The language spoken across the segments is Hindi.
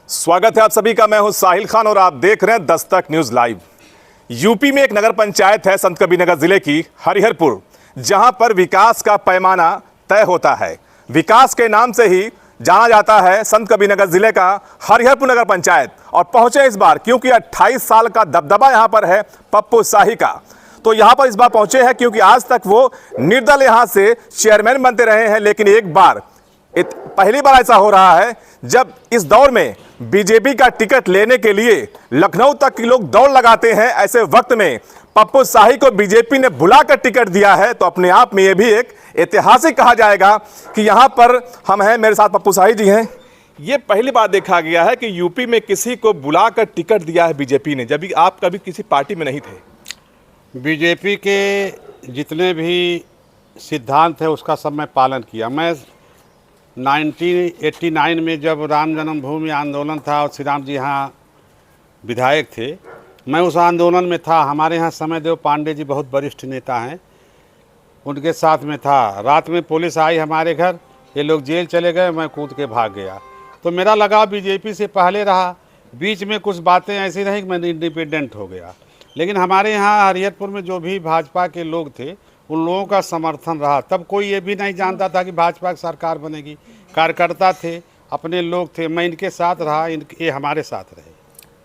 स्वागत है आप सभी का। मैं हूं साहिल खान और आप देख रहे हैं दस्तक न्यूज लाइव। यूपी में एक नगर पंचायत है संत कबीरनगर जिले की हरिहरपुर, जहां पर विकास का पैमाना तय होता है। विकास के नाम से ही जाना जाता है संत कबीरनगर जिले का हरिहरपुर नगर पंचायत। और पहुंचे इस बार क्योंकि 28 साल का दबदबा यहां पर है पप्पू शाही का। तो यहां पर इस बार पहुंचे हैं क्योंकि आज तक वो निर्दल यहां से चेयरमैन बनते रहे हैं, लेकिन एक बार पहली बार ऐसा हो रहा है जब इस दौर में बीजेपी का टिकट लेने के लिए लखनऊ तक के लोग दौड़ लगाते हैं। ऐसे वक्त में पप्पू शाही को बीजेपी ने बुलाकर टिकट दिया है, तो अपने आप में यह भी एक ऐतिहासिक कहा जाएगा कि यहां पर हम हैं, मेरे साथ पप्पू शाही जी हैं। ये पहली बार देखा गया है कि यूपी में किसी को बुलाकर टिकट दिया है बीजेपी ने, जब आप कभी किसी पार्टी में नहीं थे। बीजेपी के जितने भी सिद्धांत है उसका सब मैं पालन किया। मैं 1989 में जब राम जन्मभूमि आंदोलन था और श्री राम जी यहाँ विधायक थे, मैं उस आंदोलन में था। हमारे यहाँ समयदेव पांडे जी बहुत वरिष्ठ नेता हैं, उनके साथ में था। रात में पुलिस आई हमारे घर, ये लोग जेल चले गए, मैं कूद के भाग गया। तो मेरा लगाव बीजेपी से पहले रहा। बीच में कुछ बातें ऐसी रहीं कि मैं इंडिपेंडेंट हो गया। लेकिन हमारे यहाँ हरिहरपुर में जो भी भाजपा के लोग थे उन लोगों का समर्थन रहा। तब कोई ये भी नहीं जानता था कि भाजपा की सरकार बनेगी। कार्यकर्ता थे, अपने लोग थे, मैं इनके साथ रहा, ये हमारे साथ रहे।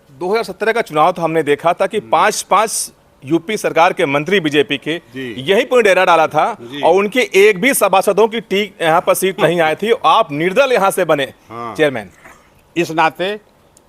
2017 का चुनाव तो हमने देखा था कि 5-5 यूपी सरकार के मंत्री बीजेपी के यही पर डेरा डाला था और उनके एक भी सभासदों की यहाँ पर सीट नहीं आई थी। आप निर्दल यहाँ से बने चेयरमैन, इस नाते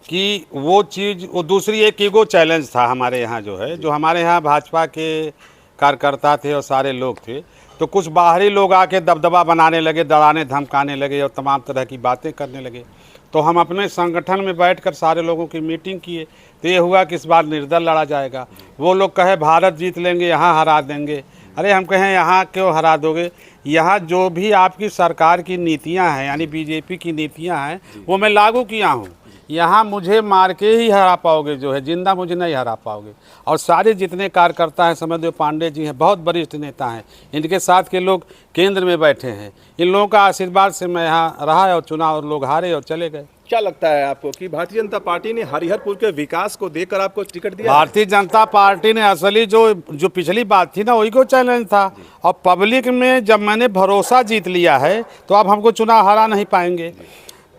कि वो चीज़, वो दूसरी एक ईगो चैलेंज था हमारे यहाँ जो है, जो हमारे यहाँ भाजपा के कार्यकर्ता थे और सारे लोग थे। तो कुछ बाहरी लोग आके दबदबा बनाने लगे, डराने धमकाने लगे और तमाम तरह की बातें करने लगे। तो हम अपने संगठन में बैठकर सारे लोगों की मीटिंग किए, तो ये हुआ कि इस बार निर्दल लड़ा जाएगा। वो लोग कहे भारत जीत लेंगे, यहाँ हरा देंगे। अरे हम कहें यहाँ क्यों हरा दोगे? यहाँ जो भी आपकी सरकार की नीतियाँ हैं, यानी बीजेपी की नीतियाँ हैं, वो मैं लागू किया हूँ। यहाँ मुझे मार के ही हरा पाओगे, जो है जिंदा मुझे नहीं हरा पाओगे। और सारे जितने कार्यकर्ता हैं, समझदेव पांडे जी हैं, बहुत वरिष्ठ नेता हैं, इनके साथ के लोग केंद्र में बैठे हैं। इन लोगों का आशीर्वाद से मैं यहाँ रहा और चुना और लोग हारे और चले गए। क्या लगता है आपको कि भारतीय जनता पार्टी ने हरिहरपुर के विकास को देखकर आपको टिकट दिया? भारतीय जनता पार्टी ने असली जो पिछली बात थी ना, वही को चैलेंज था। और पब्लिक में जब मैंने भरोसा जीत लिया है तो अब हमको चुनाव हरा नहीं पाएंगे।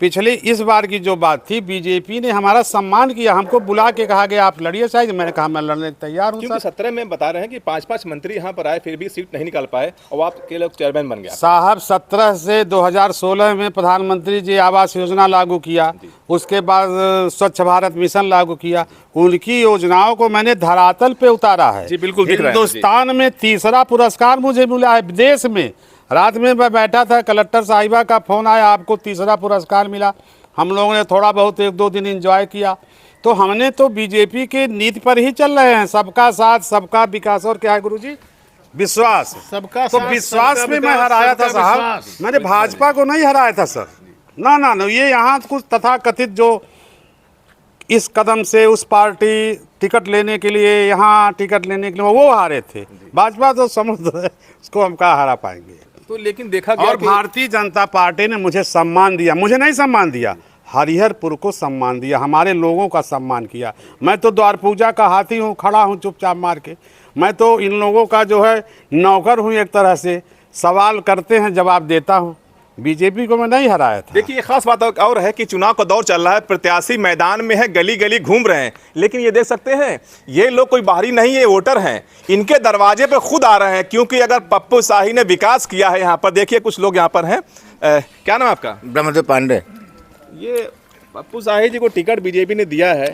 पिछली इस बार की जो बात थी, बीजेपी ने हमारा सम्मान किया, हमको बुला के कहा गया आप लड़िए साहब। मैंने कहा मैं लड़ने तैयार हूँ। क्योंकि 17 में बता रहे हैं कि 5-5 मंत्री यहाँ पर आए, फिर भी सीट नहीं निकाल पाए और आप के लोग चेयरमैन बन गया। साहब 17 से 2016 में प्रधानमंत्री जी आवास योजना लागू किया, उसके बाद स्वच्छ भारत मिशन लागू किया। उनकी योजनाओं को मैंने धरातल पे उतारा है। जी बिल्कुल, हिंदुस्तान में तीसरा पुरस्कार मुझे मिला है विदेश में। रात में मैं बैठा था, कलेक्टर साहिबा का फ़ोन आया, आपको तीसरा पुरस्कार मिला। हम लोगों ने थोड़ा बहुत 1-2 दिन एंजॉय किया। तो हमने तो बीजेपी के नीति पर ही चल रहे हैं, सबका साथ सबका विकास। और क्या है गुरुजी? विश्वास। सबका तो विश्वास में मैं हराया था साहब, मैंने भाजपा को नहीं हराया था सर। ना ये यहाँ कुछ तथाकथित जो इस कदम से उस पार्टी टिकट लेने के लिए, यहाँ टिकट लेने के लिए वो हारे थे। भाजपा तो समुद्र है, उसको हम कहाँ हरा पाएंगे। तो लेकिन देखा गया और भारतीय जनता पार्टी ने मुझे सम्मान दिया, मुझे नहीं सम्मान दिया, हरिहरपुर को सम्मान दिया, हमारे लोगों का सम्मान किया। मैं तो द्वार पूजा का हाथी हूँ, खड़ा हूँ चुपचाप मार के। मैं तो इन लोगों का जो है नौकर हूँ, एक तरह से सवाल करते हैं जवाब देता हूँ। बीजेपी को मैं नहीं हराया था। देखिए खास बात और है कि चुनाव का दौर चल रहा है, प्रत्याशी मैदान में है, गली गली घूम रहे हैं, लेकिन ये देख सकते हैं ये लोग कोई बाहरी नहीं, ये वोटर हैं, इनके दरवाजे पे खुद आ रहे हैं। क्योंकि अगर पप्पू शाही ने विकास किया है यहाँ पर, देखिए कुछ लोग यहाँ पर हैं। क्या नाम आपका? ब्रह्मदेव पांडे। ये पप्पू शाही जी को टिकट बीजेपी ने दिया है,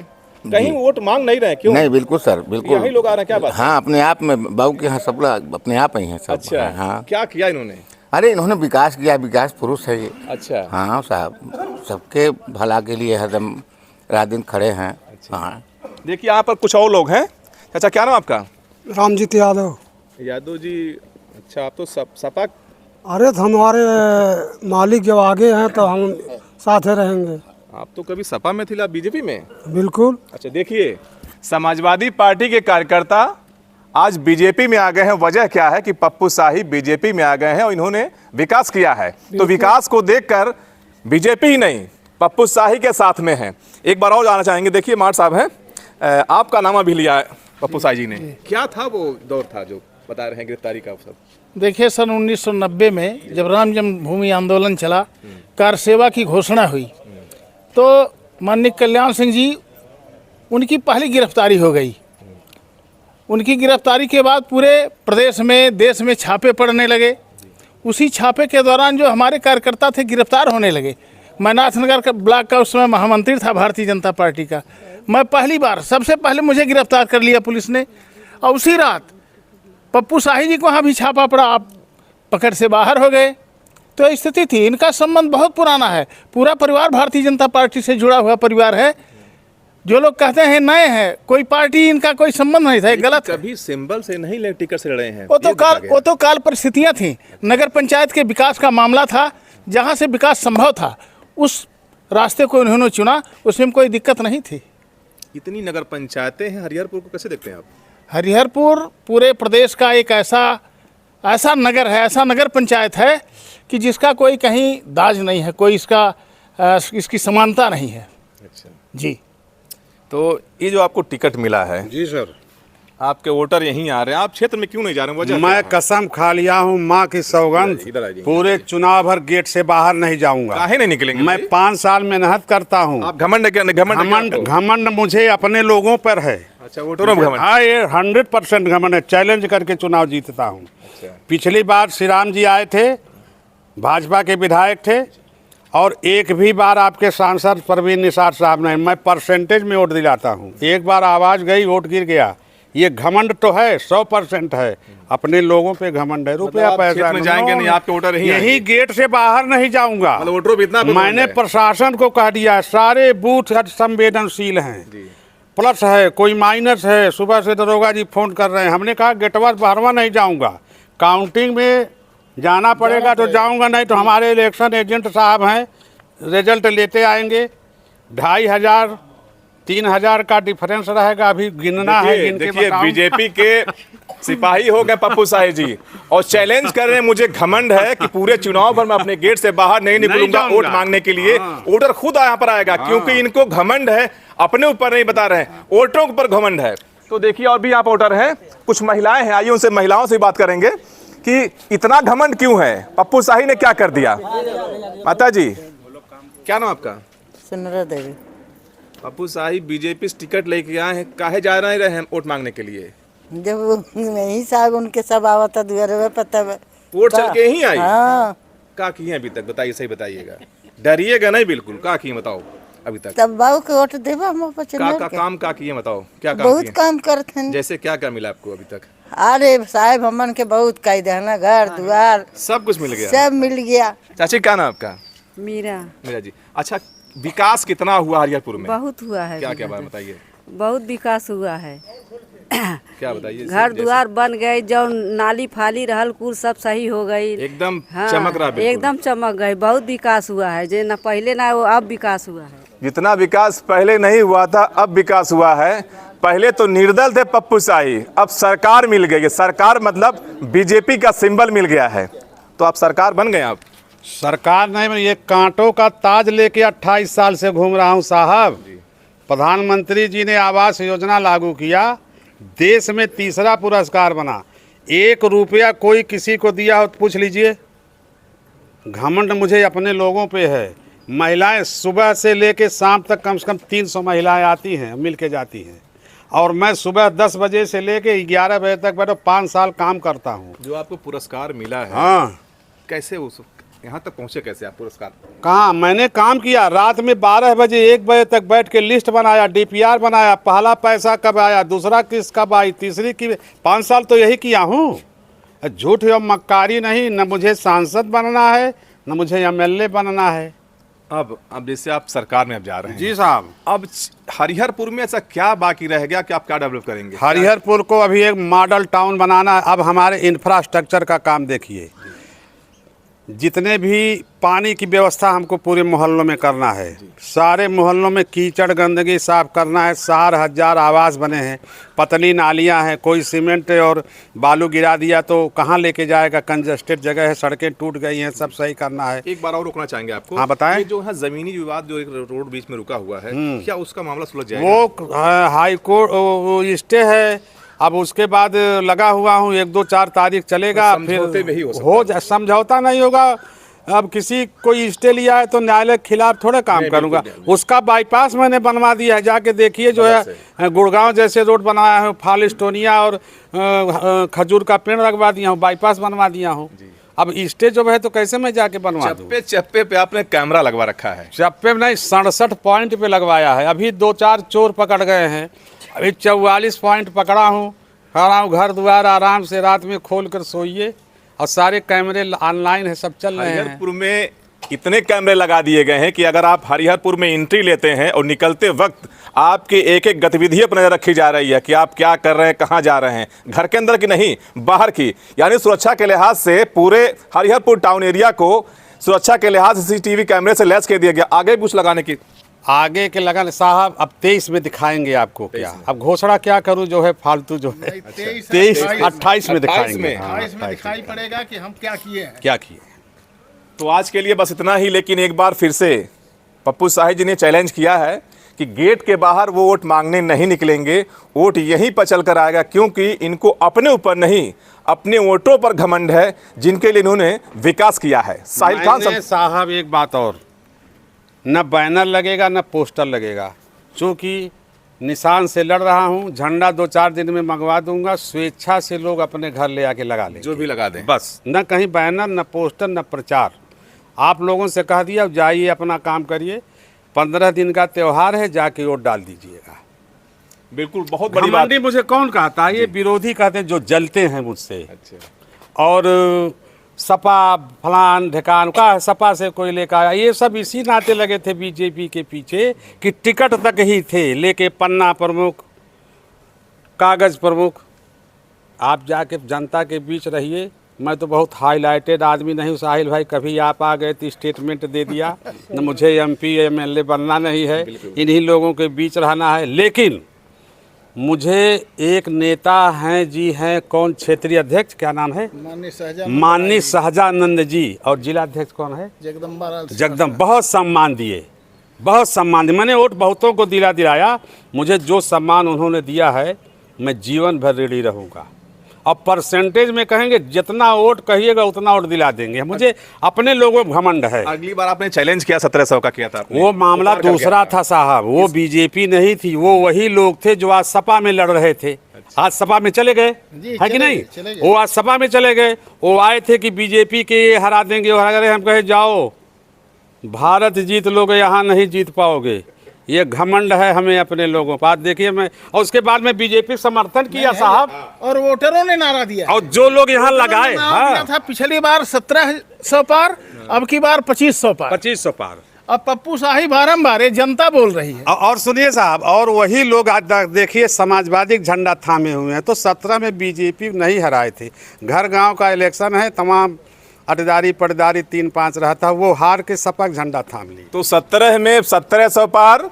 कहीं वोट मांग नहीं रहे? क्यों नहीं, बिल्कुल सर, बिल्कुल यही लोग आ रहे हैं। क्या बात? हाँ, अपने आप में बाबू के यहाँ सब लोग अपने आप ही हैं सब। अच्छा, हाँ। क्या किया इन्होंने? अरे इन्होंने विकास किया, विकास पुरुष है ये। अच्छा। हाँ साहब, सबके भला के लिए हरदम रात दिन खड़े हैं। अच्छा। हाँ, देखिए यहाँ पर कुछ और लोग हैं। अच्छा, क्या नाम आपका? रामजीत यादव। यादव जी, अच्छा आप तो सपा। अरे तो हमारे मालिक जब आगे हैं तो हम साथ रहेंगे। आप तो कभी सपा में थे, बीजेपी में? बिल्कुल। अच्छा, देखिए समाजवादी पार्टी के कार्यकर्ता आज बीजेपी में आ गए हैं। वजह क्या है कि पप्पू शाही बीजेपी में आ गए हैं और इन्होंने विकास किया है। तो विकास को देखकर बीजेपी ही नहीं, पप्पू शाही के साथ में हैं। एक बार और जाना चाहेंगे। देखिए मार साहब हैं, आपका नाम अभी लिया है पप्पू शाही जी ने, क्या था वो दौर था जो बता रहे हैं गिरफ्तारी का सब? देखिए सन 1990 में जब राम जन्मभूमि आंदोलन चला, कार सेवा की घोषणा हुई, तो माननीय कल्याण सिंह जी उनकी पहली गिरफ्तारी हो गई। उनकी गिरफ्तारी के बाद पूरे प्रदेश में देश में छापे पड़ने लगे। उसी छापे के दौरान जो हमारे कार्यकर्ता थे गिरफ्तार होने लगे। मैं नाथनगर का ब्लॉक का उस समय महामंत्री था भारतीय जनता पार्टी का। मैं पहली बार सबसे पहले मुझे गिरफ्तार कर लिया पुलिस ने, और उसी रात पप्पू शाही जी को वहाँ भी छापा पड़ा, आप पकड़ से बाहर हो गए। तो स्थिति थी। इनका संबंध बहुत पुराना है, पूरा परिवार भारतीय जनता पार्टी से जुड़ा हुआ परिवार है। जो लोग कहते हैं नए हैं, कोई पार्टी इनका कोई संबंध नहीं था, ये गलत है। कभी सिंबल से नहीं ले टिकट से लड़े हैं, वो तो काल परिस्थितियाँ थी। नगर पंचायत के विकास का मामला था, जहाँ से विकास संभव था उस रास्ते को उन्होंने चुना, उसमें कोई दिक्कत नहीं थी। इतनी नगर पंचायतें हैं, हरिहरपुर को कैसे देखते हैं आप? हरिहरपुर पूरे प्रदेश का एक ऐसा नगर है, ऐसा नगर पंचायत है कि जिसका कोई कहीं दाज नहीं है, कोई इसकी समानता नहीं है। अच्छा जी। तो ये जो आपको टिकट मिला है, जी सर, आपके वोटर यहीं आ रहे हैं, आप क्षेत्र में क्यों नहीं जा रहे हैं? वजह मैं कसम खा लिया हूँ माँ की सौगंध, इधर आ जाइए। पूरे चुनाव भर गेट से बाहर नहीं जाऊंगा। काहे नहीं निकलेंगे? मैं 5 साल मेहनत करता हूँ। आप घमंड घमंड मुझे अपने लोगों पर है। अच्छा, वोटरों में घमंड? हाँ, ये 100% घमंड है। चैलेंज करके चुनाव जीतता हूँ। पिछली बार श्री राम जी आए थे, भाजपा के विधायक थे, और एक भी बार आपके सांसद परवीन निसार साहब ने। मैं परसेंटेज में वोट दिलाता हूँ, एक बार आवाज़ गई वोट गिर गया। ये घमंड तो है, 100% है। अपने लोगों पे घमंड है। रुपया पैसा में जाएंगे नहीं, आपके वोटर यही गेट से बाहर नहीं जाऊंगा। वोटरों पे इतना मैंने प्रशासन को कह दिया, सारे बूथ संवेदनशील हैं, प्लस है कोई माइनस है। सुबह से दरोगा जी फोन कर रहे हैं, हमने कहा गेटवा बाहरवा नहीं जाऊंगा, काउंटिंग में जाना पड़ेगा तो जाऊंगा, नहीं तो हमारे इलेक्शन एजेंट साहब हैं, रिजल्ट लेते आएंगे। 2500 3000 का डिफरेंस रहेगा, अभी गिनना है। देखिए बीजेपी के सिपाही हो गए पप्पू शाही जी, और चैलेंज कर रहे हैं, मुझे घमंड है कि पूरे चुनाव भर मैं अपने गेट से बाहर नहीं निकलूंगा वोट मांगने के लिए। वोटर खुद यहाँ पर आएगा, क्योंकि इनको घमंड है, अपने ऊपर नहीं बता रहे हैं, वोटरों के ऊपर घमंड है। तो देखिए और भी यहाँ पर वोटर हैं, कुछ महिलाएं हैं, आइए उनसे महिलाओं से बात करेंगे कि इतना घमंड क्यों है, पप्पू शाही ने क्या कर दिया। माता जी, क्या नाम आपका? सुनरा देवी। पप्पू शाही बीजेपी से टिकट लेके आए हैं, काहे जा रहे हैं वोट मांगने के लिए? जब यही साहब उनके सब आवता दुआरे पता वोट चल के ही आई? हाँ। का किए अभी तक बताइए, सही बताइएगा, डरिएगा नहीं बिल्कुल। का किए बताओ अभी तक? तब बाबू के वोट देवा हम का काम का किए बताओ, क्या काम बहुत किए? काम करते हैं। जैसे क्या क्या मिला आपको अभी तक? अरे साहब हमन के बहुत कह देना, घर द्वार सब कुछ मिल गया? सब मिल गया। चाची क्या नाम आपका? मीरा। मीरा जी। अच्छा, विकास कितना हुआ हरिहरपुर में? बहुत हुआ है। क्या क्या बात बताइए। बहुत विकास हुआ है। क्या बताइए? घर द्वार बन गए, जो नाली फाली रहल कुल सब सही हो गई, एकदम हाँ, चमक रहा बिल्कुल। एकदम चमक गई। बहुत विकास हुआ है, जो ना पहले ना वो अब विकास हुआ है। जितना विकास पहले नहीं हुआ था अब विकास हुआ है। पहले तो निर्दल थे पप्पू शाही, अब सरकार मिल गई है। सरकार मतलब बीजेपी का सिंबल मिल गया है, तो आप सरकार बन गए। आप सरकार नहीं, ये कांटों का ताज लेके 28 साल से घूम रहा हूँ साहब। प्रधानमंत्री जी ने आवास योजना लागू किया, देश में 3रा पुरस्कार बना। 1 रुपया कोई किसी को दिया हो तो पूछ लीजिए। घमंड मुझे अपने लोगों पे है। महिलाएं सुबह से लेके शाम तक कम से कम 300 महिलाएं आती हैं, मिल के जाती हैं, और मैं सुबह 10 बजे से लेके 11 बजे तक बैठो 5 साल काम करता हूँ। जो आपको पुरस्कार मिला है, हाँ, कैसे उस यहाँ तक पहुँचे, कैसे आप पुरस्कार? कहाँ मैंने काम किया, रात में 12 बजे 1 बजे तक बैठ के लिस्ट बनाया, DPR बनाया, पहला पैसा कब आया, दूसरा किस्त कब आई, तीसरी की। 5 साल तो यही किया हूँ। झूठ और मक्कारी नहीं, न मुझे सांसद बनना है न मुझे MLA बनना है। अब जैसे आप सरकार में अब जा रहे हैं जी साहब, अब हरिहरपुर में ऐसा क्या बाकी रह गया कि आप क्या डेवलप करेंगे? हरिहरपुर को अभी एक मॉडल टाउन बनाना है। अब हमारे इंफ्रास्ट्रक्चर का काम देखिए, जितने भी पानी की व्यवस्था हमको पूरे मोहल्लों में करना है। सारे मोहल्लों में कीचड़ गंदगी साफ करना है। 4,000 आवास बने हैं, पतली नालियां हैं, कोई सीमेंट और बालू गिरा दिया तो कहाँ लेके जाएगा, कंजस्टेड जगह है, सड़कें टूट गई हैं, सब सही करना है। एक बार और रुकना चाहेंगे आपको। हाँ, बताएं। ये जो है जमीनी विवाद जो एक रोड बीच में रुका हुआ है, क्या उसका मामला सुलझ जाएगा? वो हाई कोर्ट स्टे है, अब उसके बाद लगा हुआ हूँ, 1, 2, 4 तारीख चलेगा, समझौते में ही हो सकता हो समझौता नहीं होगा। अब किसी कोई स्टे लिया है तो न्यायालय के खिलाफ थोड़े काम करूंगा। उसका बाईपास मैंने बनवा दिया है, जाके देखिए जो है गुड़गांव जैसे रोड बनाया है, फालिस्टोनिया और खजूर का पेड़ लगवा दिया हूँ, बाईपास बनवा दिया हूँ। अब स्टे जो है तो कैसे मैं जाके बनवा दूँ? चप्पे पे आपने कैमरा लगवा रखा है। चप्पे नहीं, 67 पॉइंट पे लगवाया है। अभी 2-4 चोर पकड़ गए हैं, अभी 44 पॉइंट पकड़ा हूँ। खड़ा हूँ, घर द्वार आराम से रात में खोल कर सोइए, और सारे कैमरे ऑनलाइन है, सब चल रहे हैं। हरिहरपुर में इतने कैमरे लगा दिए गए हैं कि अगर आप हरिहरपुर में एंट्री लेते हैं और निकलते वक्त आपके एक एक गतिविधियों पर नजर रखी जा रही है कि आप क्या कर रहे हैं, कहां जा रहे हैं, घर के अंदर की नहीं बाहर की। यानी सुरक्षा के लिहाज से पूरे हरिहरपुर टाउन एरिया को सुरक्षा के लिहाज से CCTV कैमरे से लैस कर दिया गया। आगे कुछ लगाने की आगे के लगन साहब अब 23 में दिखाएंगे आपको क्या। अब घोषणा क्या करूं जो है फालतू जो है 23 28 में दिखाएंगे। 28 में दिखाई पड़ेगा कि हम क्या किए हैं। क्या किए। तो आज के लिए बस इतना ही, लेकिन एक बार फिर से पप्पू शाही जी ने चैलेंज किया है कि गेट के बाहर वो वोट मांगने नहीं निकलेंगे, वोट यहीं पर चल कर आएगा, क्योंकि इनको अपने ऊपर नहीं अपने वोटों पर घमंड है जिनके लिए इन्होंने विकास किया है। साहिल खान साहब एक बात और, न बैनर लगेगा न पोस्टर लगेगा, चूँकि निशान से लड़ रहा हूँ, झंडा 2-4 दिन में मंगवा दूंगा, स्वेच्छा से लोग अपने घर ले आके लगा लेंगे, जो भी लगा दें। बस न कहीं बैनर न पोस्टर न प्रचार। आप लोगों से कह दिया जाइए अपना काम करिए, 15 दिन का त्यौहार है, जाके वोट डाल दीजिएगा। बिल्कुल, बहुत बड़ी बात। मुझे कौन कहता है, ये विरोधी कहते हैं जो जलते हैं मुझसे। अच्छा। और सपा फलान ढेकान का, सपा से कोई लेकर आया, ये सब इसी नाते लगे थे बीजेपी के पीछे कि टिकट तक ही थे लेके, पन्ना प्रमुख, कागज प्रमुख। आप जाके जनता के बीच रहिए। मैं तो बहुत हाईलाइटेड आदमी नहीं, साहिल भाई, कभी आप आ गए तो स्टेटमेंट दे दिया, न मुझे MP MLA बनना नहीं है, इन्हीं लोगों के बीच रहना है। लेकिन मुझे एक नेता हैं जी हैं, कौन, क्षेत्रीय अध्यक्ष क्या नाम है, माननीय सहजानंद जी, और जिला अध्यक्ष कौन है, जगदम, बहुत सम्मान दिए, बहुत सम्मान दिए। मैंने वोट बहुतों को दिलाया, मुझे जो सम्मान उन्होंने दिया है मैं जीवन भर ऋणी रहूँगा। अब परसेंटेज में कहेंगे जितना वोट कहिएगा उतना वोट दिला देंगे, मुझे अपने लोगों पर घमंड है। अगली बार आपने चैलेंज किया 1700 का किया था, वो मामला दूसरा था साहब, वो बीजेपी नहीं थी, वो वही लोग थे जो आज सपा में लड़ रहे थे। आज सपा में चले गए, है कि नहीं? वो आज सपा में चले गए, वो आए थे कि बीजेपी के हरा देंगे, हम कहे जाओ भारत जीत लोगे, यहाँ नहीं जीत पाओगे। ये घमंड है हमें अपने लोगों पर। देखिए मैं, और उसके बाद में बीजेपी समर्थन किया साहब, और वोटरों ने नारा दिया, और जो लोग यहाँ लगाए था पिछली बार 1700 पार, अब की बार 2500 पार, 2500 पार। अब पप्पू शाही बारंबार जनता बोल रही है। और सुनिए साहब, और वही लोग आज देखिए समाजवादी झंडा थामे हुए हैं। तो 17 में बीजेपी नहीं हराए थे, घर गांव का इलेक्शन है, तमाम अटदारी पटदारी 3-5 रहता, वो हार के सपा झंडा थाम ली। तो 17 में 1700 पार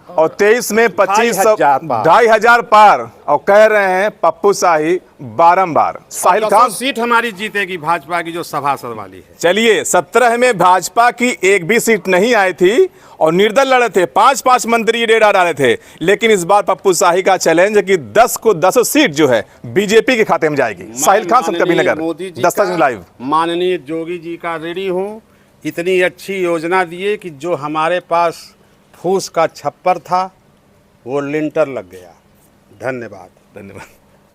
और 23 में 2500, 2500 पार, और कह रहे हैं पप्पू शाही बारंबार। साहिल खान, सीट हमारी जीतेगी भाजपा की, जो सभासद वाली है। चलिए, 17 में भाजपा की एक भी सीट नहीं आई थी और निर्दल लड़े थे, 5-5 मंत्री रेडा डाले थे, लेकिन इस बार पप्पू शाही का चैलेंज है कि 10 को 10 सीट जो है बीजेपी के खाते में जाएगी। Sahil Khan, Sant Kabir Nagar, Dastak news live. माननीय जोगी जी का ऋणी हूँ, इतनी अच्छी योजना दिए कि जो हमारे पास फूस का छप्पर था वो लिंटर लग गया। धन्यवाद। धन्यवाद।